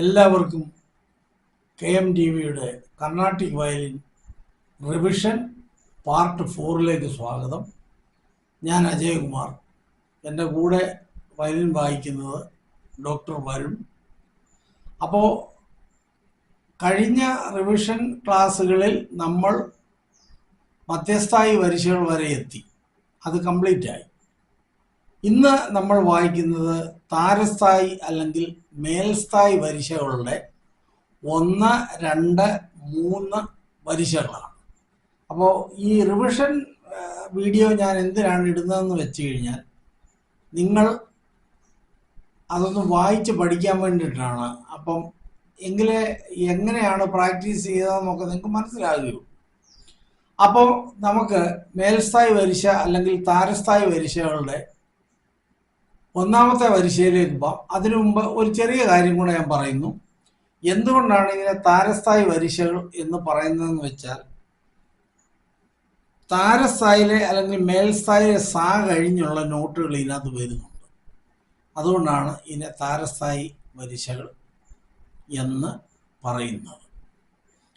എല്ലാവർക്കും KMTVയുടെ Carnatic violin revision part 4ലേക്ക് സ്വാഗതം. ഞാൻ അജയകുമാർ. എൻ്റെ കൂടെ വയലിൻ വായിക്കുന്നത് ഡോക്ടർ വരുൺ. അപ്പോൾ കഴിഞ്ഞ റിവിഷൻ ക്ലാസ്സുകളിൽ നമ്മൾ മധ്യസ്ഥായി വരിശകൾ വരെ എത്തി, അത് കംപ്ലീറ്റ് ആയി. ഇന്ന് നമ്മൾ വായിക്കുന്നത് താരസ്ഥായി അല്ലെങ്കിൽ മേൽസ്ഥായി വരിശകളുടെ 1, 2, 3 വരിശകളാണ്. അപ്പോൾ ഈ റിവിഷൻ വീഡിയോ ഞാൻ എന്തിനാണ് ഇടുന്നതെന്ന് വെച്ച് കഴിഞ്ഞാൽ, നിങ്ങൾ അതൊന്ന് വായിച്ച് പഠിക്കാൻ വേണ്ടിയിട്ടാണ്. അപ്പം എങ്കിലേ എങ്ങനെയാണ് പ്രാക്ടീസ് ചെയ്തതെന്നൊക്കെ നിങ്ങൾക്ക് മനസ്സിലാകുകയുള്ളൂ. അപ്പോൾ നമുക്ക് മേൽസ്ഥായി വരിശ അല്ലെങ്കിൽ താരസ്ഥായി വരിശകളുടെ 1ാമത്തെ വരിശയിലേക്ക് പോകാം. അതിനു മുമ്പ് ഒരു ചെറിയ കാര്യം കൂടെ ഞാൻ പറയുന്നു. എന്തുകൊണ്ടാണ് ഇങ്ങനെ താരസ്ഥായി വരിശകൾ എന്ന് പറയുന്നതെന്ന് വെച്ചാൽ, താരസ്ഥായിലെ അല്ലെങ്കിൽ മേൽസ്ഥായിലെ സാ കഴിഞ്ഞുള്ള നോട്ടുകൾ ഇതിനകത്ത് വരുന്നുണ്ട്. അതുകൊണ്ടാണ് ഇതിനെ താരസ്ഥായി വരിശകൾ എന്ന് പറയുന്നത്.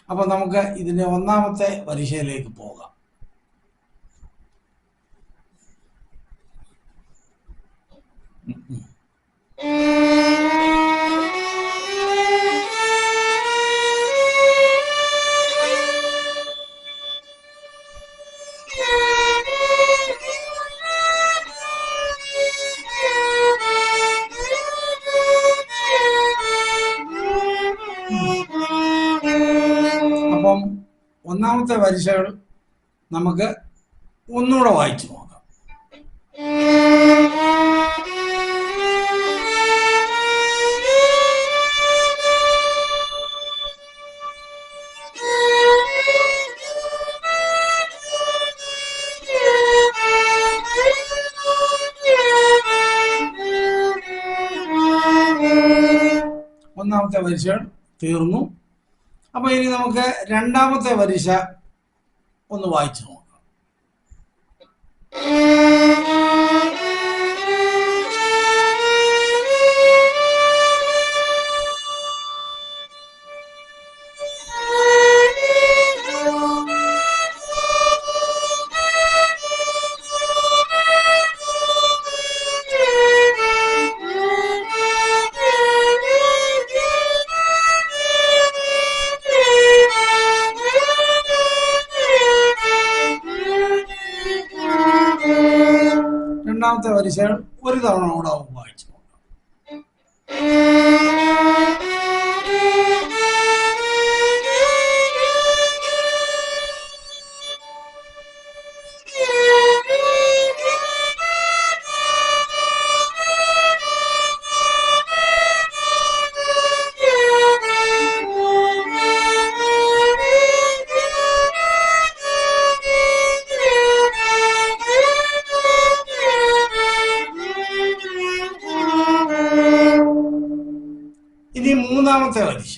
അപ്പോൾ നമുക്ക് ഇതിൻ്റെ 1ാമത്തെ വരിശയിലേക്ക് പോകാം. അപ്പം 1ാമത്തെ വരിശകൾ നമുക്ക് ഒന്നുകൂടെ വായിച്ചു നോക്കാം. ഒന്നാമത്തെ വരിശകൾ തീർന്നു. അപ്പോൾ ഇനി നമുക്ക് 2ാമത്തെ വരിശ ഒന്ന് വായിച്ചു നോക്കാം. രണ്ടാമത്തെ വരിശകൾ ഒരു തവണ കൂടെ വായിച്ചു നോക്കാം. ഇനി 3ാമത്തെ വരിശ.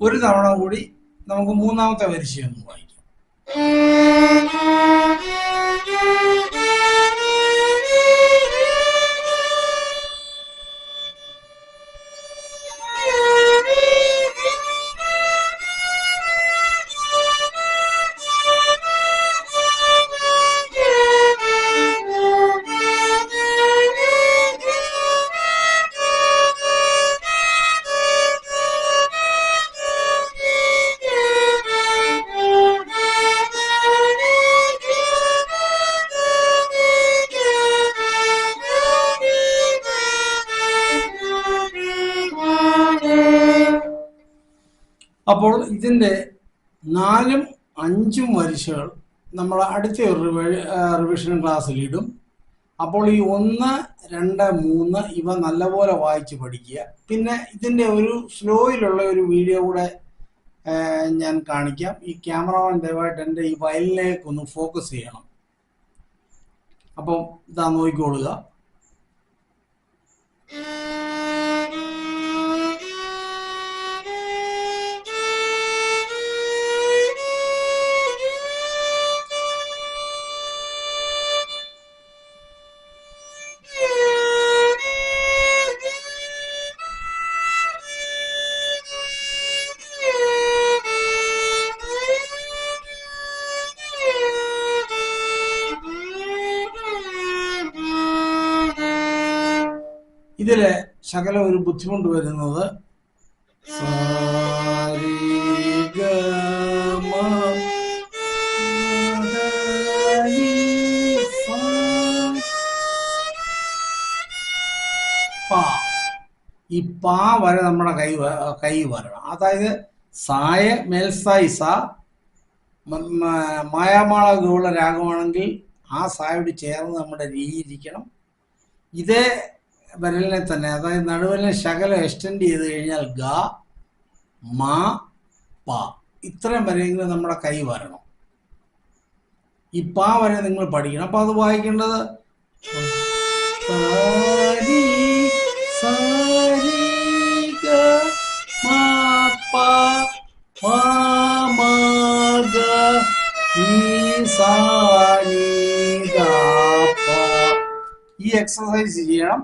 ഒരു തവണ കൂടി നമുക്ക് 3ാമത്തെ വരിശയൊന്ന് വായിക്കാം. അപ്പോൾ ഇതിൻ്റെ 4ഉം 5ഉം വരിശകൾ നമ്മൾ അടുത്ത ഒരു റിവിഷൻ ക്ലാസ്സിൽ ഇടും. അപ്പോൾ ഈ 1, 2, 3 ഇവ നല്ലപോലെ വായിച്ച് പഠിക്കുക. പിന്നെ ഇതിൻ്റെ ഒരു സ്ലോയിലുള്ള ഒരു വീഡിയോ കൂടെ ഞാൻ കാണിക്കാം. ഈ ക്യാമറമാൻ ദയവായിട്ട് എൻ്റെ ഈ ഫയലിലേക്ക് ഒന്ന് ഫോക്കസ് ചെയ്യണം. അപ്പം ഇതാ നോക്കിക്കൊള്ളുക. ഇതില് ശകലം ഒരു ബുദ്ധിമുട്ട് വരുന്നത് ഈ പാ വരെ നമ്മുടെ കൈ വരണം. അതായത് സായ മേൽസായി സ മായാമാള ഗൗള രാഗമാണെങ്കിൽ ആ സായോട് ചേർന്ന് നമ്മുടെ രീ ഇരിക്കണം. ഇതേ വിരലിനെ തന്നെ, അതായത് നടുവിനെ ശകലം എക്സ്റ്റെൻഡ് ചെയ്ത് കഴിഞ്ഞാൽ ഗ മാ പ ഇത്രയും വരെയെങ്കിലും നമ്മുടെ കൈ വരണം. ഈ പാ വരെ നിങ്ങൾ പഠിക്കണം. അപ്പൊ അത് വായിക്കേണ്ടത് ഈ എക്സസൈസ് ചെയ്യണം.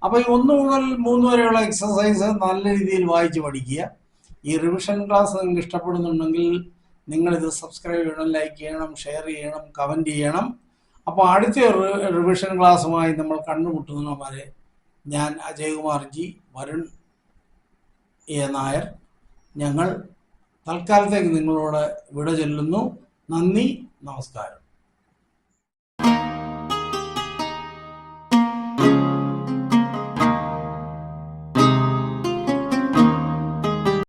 അപ്പൊ ഈ 1 മുതൽ 3 വരെയുള്ള എക്സസൈസ് നല്ല രീതിയിൽ വായിച്ച് പഠിക്കുക. ഈ റിവിഷൻ ക്ലാസ് നിങ്ങൾക്ക് ഇഷ്ടപ്പെടുന്നുണ്ടെങ്കിൽ നിങ്ങളിത് സബ്സ്ക്രൈബ് ചെയ്യണം, ലൈക്ക് ചെയ്യണം, ഷെയർ ചെയ്യണം, കമൻറ്റ് ചെയ്യണം. അപ്പോൾ അടുത്ത റിവിഷൻ ക്ലാസ്സുമായി നമ്മൾ കണ്ടുമുട്ടുന്ന വരെ ഞാൻ അജയകുമാർ ജി, വരുൺ എ നായർ, ഞങ്ങൾ തൽക്കാലത്തേക്ക് നിങ്ങളോട് വിട ചൊല്ലുന്നു. നന്ദി, നമസ്കാരം.